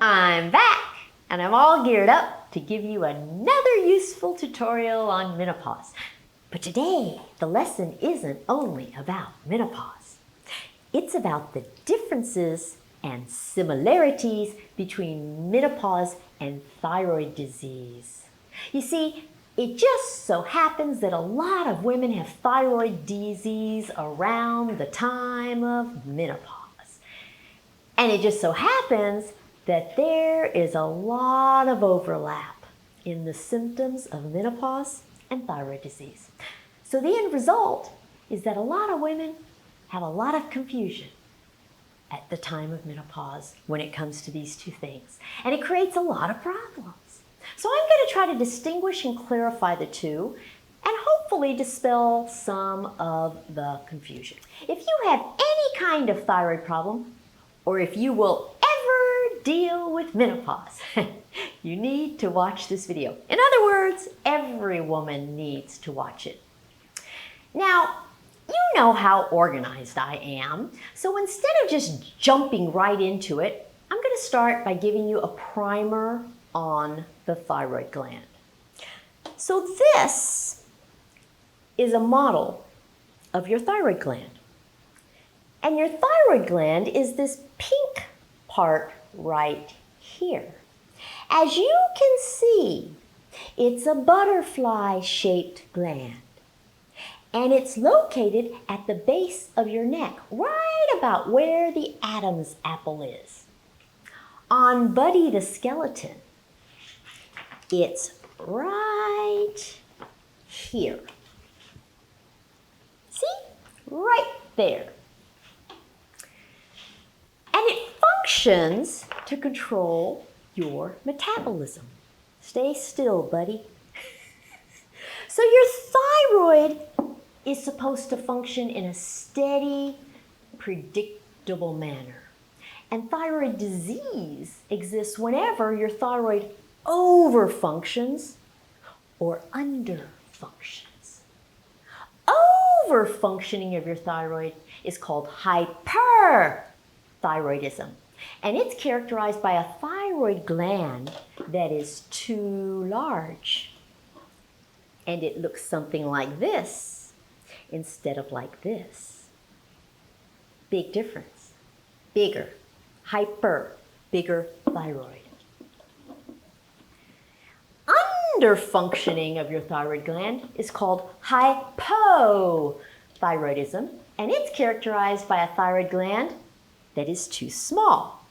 I'm back, and I'm all geared up to give you another useful tutorial on menopause. But today, the lesson isn't only about menopause. It's about the differences and similarities between menopause and thyroid disease. You see, it just so happens that a lot of women have thyroid disease around the time of menopause. And it just so happens that there is a lot of overlap in the symptoms of menopause and thyroid disease. So the end result is that a lot of women have a lot of confusion at the time of menopause when it comes to these two things. And it creates a lot of problems. So I'm going to try to distinguish and clarify the two and hopefully dispel some of the confusion. If you have any kind of thyroid problem, or if you will ever deal with menopause, you need to watch this video. In other words, every woman needs to watch it. Now, you know how organized I am, so instead of just jumping right into it, I'm going to start by giving you a primer on the thyroid gland. So this is a model of your thyroid gland. And your thyroid gland is this pink part right here. As you can see, it's a butterfly-shaped gland. And it's located at the base of your neck, right about where the Adam's apple is. On Buddy the skeleton, it's right here. See? Right there. And it functions to control your metabolism. Stay still, buddy. So your thyroid is supposed to function in a steady, predictable manner. And thyroid disease exists whenever your thyroid overfunctions or underfunctions. Overfunctioning of your thyroid is called hyperthyroidism. And it's characterized by a thyroid gland that is too large. And it looks something like this instead of like this. Big difference. Bigger. Bigger thyroid. Underfunctioning of your thyroid gland is called hypothyroidism, and it's characterized by a thyroid gland that is too small,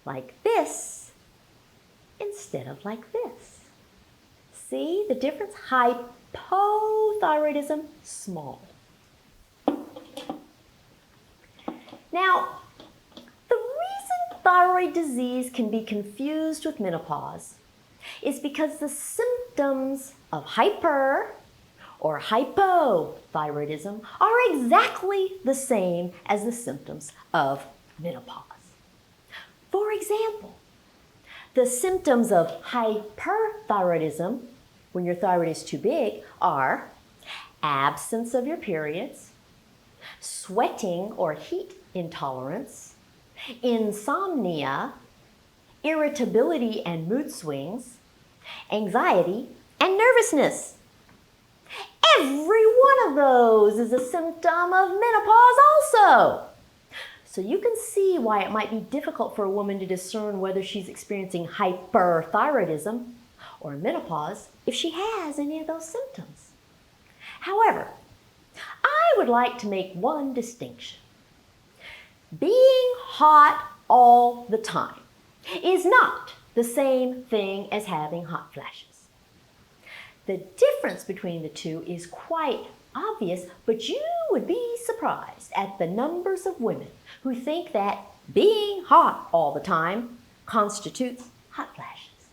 like this, instead of like this. See the difference? Hypothyroidism, small. Now, the reason thyroid disease can be confused with menopause is because the symptoms of hyper or hypothyroidism are exactly the same as the symptoms of menopause. For example, the symptoms of hyperthyroidism, when your thyroid is too big, are absence of your periods, sweating or heat intolerance, insomnia, irritability and mood swings, anxiety, and nervousness. Every one of those is a symptom of menopause also. So you can see why it might be difficult for a woman to discern whether she's experiencing hyperthyroidism or menopause if she has any of those symptoms. However, I would like to make one distinction. Being hot all the time is not the same thing as having hot flashes. The difference between the two is quite obvious, but you would be surprised at the numbers of women who think that being hot all the time constitutes hot flashes.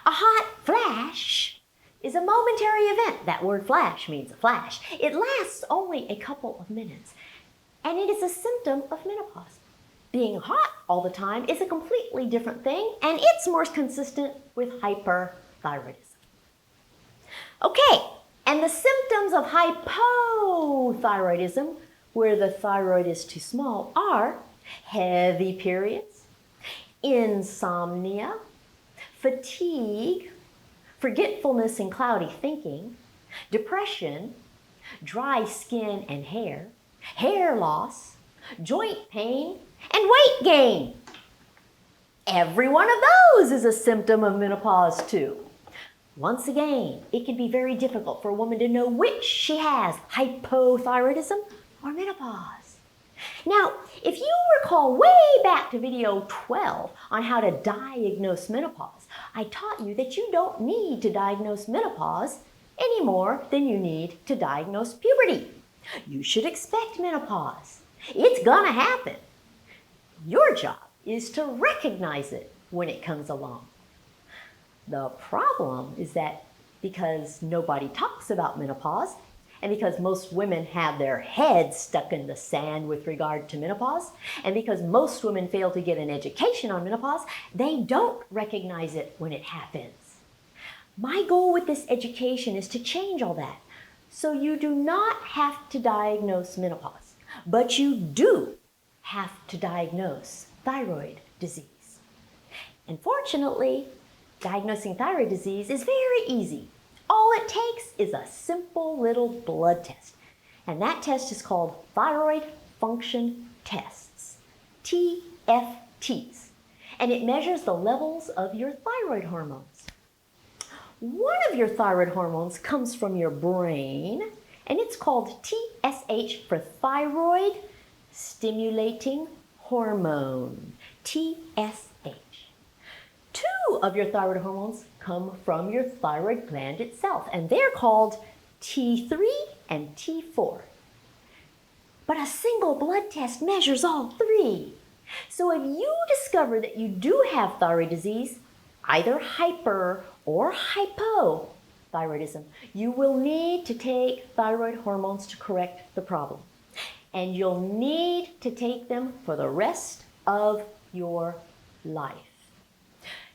A hot flash is a momentary event. That word flash means a flash. It lasts only a couple of minutes, and it is a symptom of menopause. Being hot all the time is a completely different thing, and it's more consistent with hyperthyroidism. Okay, and the symptoms of hypothyroidism, where the thyroid is too small, are heavy periods, insomnia, fatigue, forgetfulness and cloudy thinking, depression, dry skin and hair loss, joint pain, and weight gain. Every one of those is a symptom of menopause too. Once again, it can be very difficult for a woman to know which she has, hypothyroidism or menopause. Now, if you recall way back to video 12 on how to diagnose menopause, I taught you that you don't need to diagnose menopause any more than you need to diagnose puberty. You should expect menopause. It's gonna happen. Your job is to recognize it when it comes along. The problem is that because nobody talks about menopause, and because most women have their heads stuck in the sand with regard to menopause, and because most women fail to get an education on menopause, they don't recognize it when it happens. My goal with this education is to change all that. So you do not have to diagnose menopause, but you do have to diagnose thyroid disease. And fortunately, diagnosing thyroid disease is very easy. All it takes is a simple little blood test. And that test is called thyroid function tests, TFTs. And it measures the levels of your thyroid hormones. One of your thyroid hormones comes from your brain, and it's called TSH for thyroid stimulating hormone, TSH. Two of your thyroid hormones come from your thyroid gland itself, and they're called T3 and T4. But a single blood test measures all three. So if you discover that you do have thyroid disease, either hyper or hypothyroidism, you will need to take thyroid hormones to correct the problem. And you'll need to take them for the rest of your life.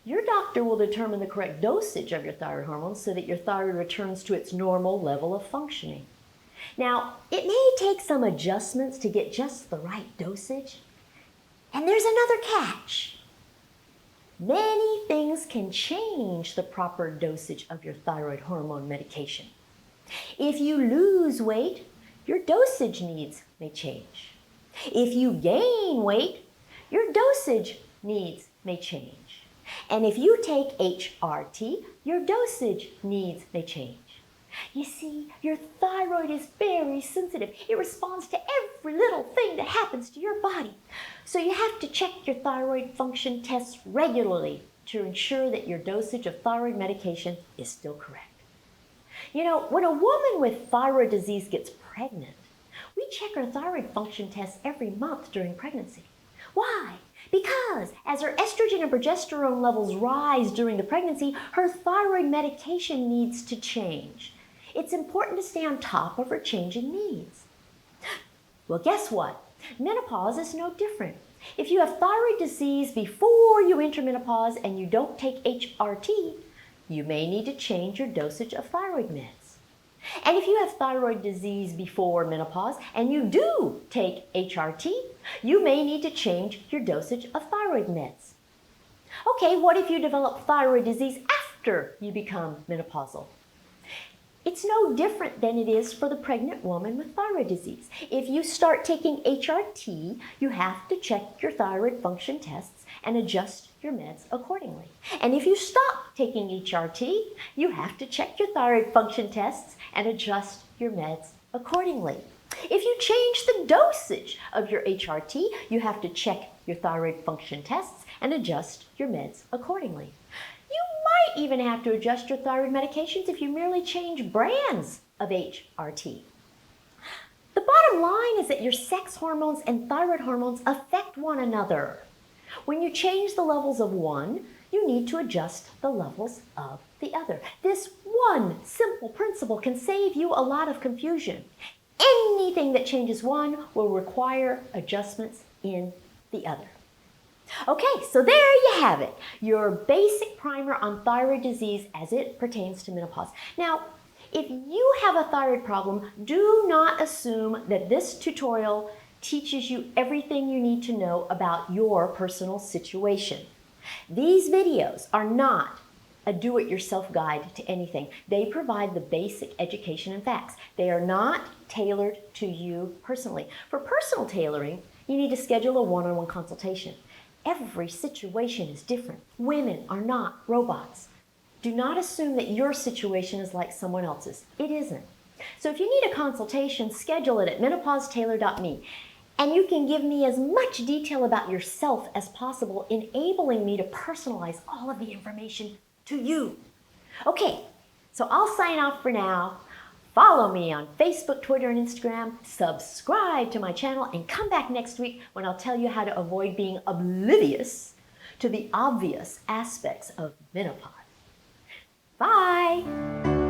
Your doctor will determine the correct dosage of your thyroid hormones so that your thyroid returns to its normal level of functioning. Now, it may take some adjustments to get just the right dosage. And there's another catch. Many things can change the proper dosage of your thyroid hormone medication. If you lose weight, your dosage needs may change. If you gain weight, your dosage needs may change. And if you take HRT, your dosage needs may change. You see, your thyroid is very sensitive. It responds to every little thing that happens to your body. So you have to check your thyroid function tests regularly to ensure that your dosage of thyroid medication is still correct. You know, when a woman with thyroid disease gets pregnant, we check her thyroid function tests every month during pregnancy. Why? Because as her estrogen and progesterone levels rise during the pregnancy, her thyroid medication needs to change. It's important to stay on top of her changing needs. Well, guess what? Menopause is no different. If you have thyroid disease before you enter menopause and you don't take HRT, you may need to change your dosage of thyroid meds. And if you have thyroid disease before menopause and you do take HRT, you may need to change your dosage of thyroid meds. Okay, what if you develop thyroid disease after you become menopausal? It's no different than it is for the pregnant woman with thyroid disease. If you start taking HRT, you have to check your thyroid function tests and adjust your meds accordingly. And if you stop taking HRT, you have to check your thyroid function tests and adjust your meds accordingly. If you change the dosage of your HRT, you have to check your thyroid function tests and adjust your meds accordingly. You might even have to adjust your thyroid medications if you merely change brands of HRT. The bottom line is that your sex hormones and thyroid hormones affect one another. When you change the levels of one, you need to adjust the levels of the other. This one simple principle can save you a lot of confusion. Anything that changes one will require adjustments in the other. Okay, so there you have it, your basic primer on thyroid disease as it pertains to menopause. Now, if you have a thyroid problem, do not assume that this tutorial teaches you everything you need to know about your personal situation. These videos are not a do-it-yourself guide to anything. They provide the basic education and facts. They are not tailored to you personally. For personal tailoring, you need to schedule a one-on-one consultation. Every situation is different. Women are not robots. Do not assume that your situation is like someone else's. It isn't. So if you need a consultation, schedule it at menopausetailor.me. And you can give me as much detail about yourself as possible, enabling me to personalize all of the information to you. Okay, so I'll sign off for now. Follow me on Facebook, Twitter, and Instagram. Subscribe to my channel and come back next week when I'll tell you how to avoid being oblivious to the obvious aspects of menopause. Bye!